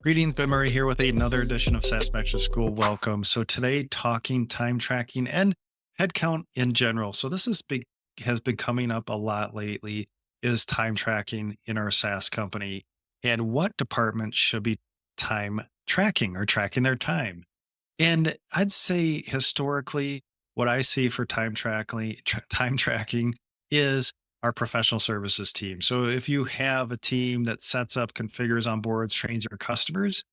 Greetings, Ben Murray here with another edition of SaaS Metrics School. Welcome. So today, talking time tracking and headcount in general. So this is big has been coming up a lot lately. Is time tracking in our SaaS company, and what departments should be time tracking or tracking their time? And I'd say historically, what I see for time tracking is our professional services team. So if you have a team that sets up, configures, onboards, trains your customers,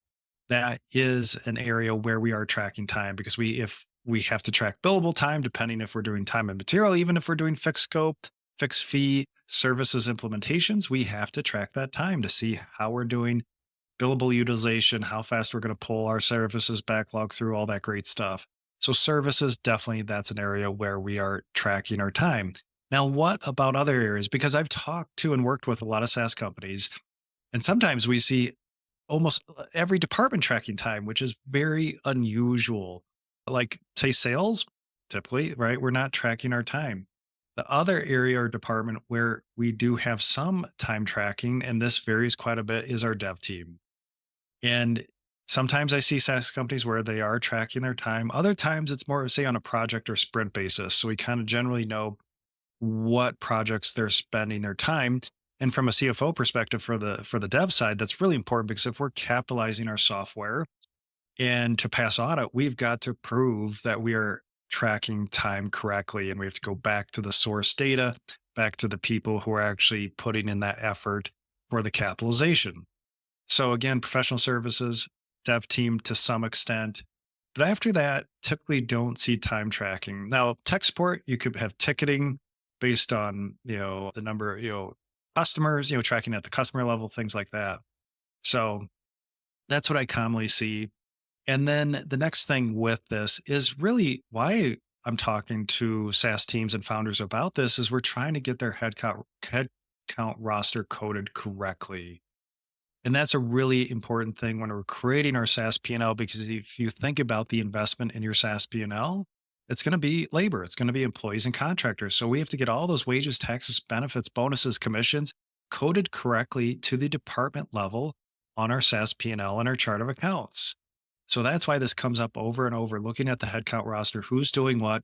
that is an area where we are tracking time because if we have to track billable time, depending if we're doing time and material, even if we're doing fixed scope, fixed fee services implementations, we have to track that time to see how we're doing billable utilization, how fast we're going to pull our services backlog through, all that great stuff. So services, definitely that's an area where we are tracking our time. Now, what about other areas? Because I've talked to and worked with a lot of SaaS companies, and sometimes we see almost every department tracking time, which is very unusual. Like, say, sales, typically, right? We're not tracking our time. The other area or department where we do have some time tracking, and this varies quite a bit, is our dev team. And sometimes I see SaaS companies where they are tracking their time. Other times it's more, say, on a project or sprint basis. So we kind of generally know what projects they're spending their time. And from a CFO perspective for the dev side, that's really important because if we're capitalizing our software and to pass audit, we've got to prove that we are tracking time correctly. And we have to go back to the source data, back to the people who are actually putting in that effort for the capitalization. So again, professional services, dev team to some extent. But after that, typically don't see time tracking. Now, tech support, you could have ticketing based on, the number, customers, tracking at the customer level, things like that. So that's what I commonly see. And then the next thing with this is really why I'm talking to SaaS teams and founders about this is we're trying to get their headcount roster coded correctly. And that's a really important thing when we're creating our SaaS P&L because if you think about the investment in your SaaS P&L, it's going to be labor, it's going to be employees and contractors. So we have to get all those wages, taxes, benefits, bonuses, commissions coded correctly to the department level on our SaaS P&L and our chart of accounts. So that's why this comes up over and over, looking at the headcount roster, who's doing what?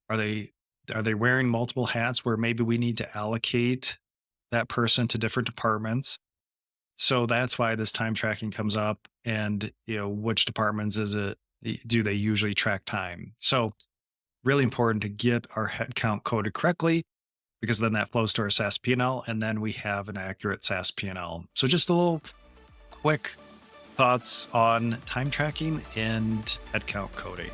Are they are they wearing multiple hats where maybe we need to allocate that person to different departments? So that's why this time tracking comes up and, which departments do they usually track time? So really important to get our headcount coded correctly because then that flows to our SaaS P&L and then we have an accurate SaaS P&L. So just a little quick thoughts on time tracking and headcount coding.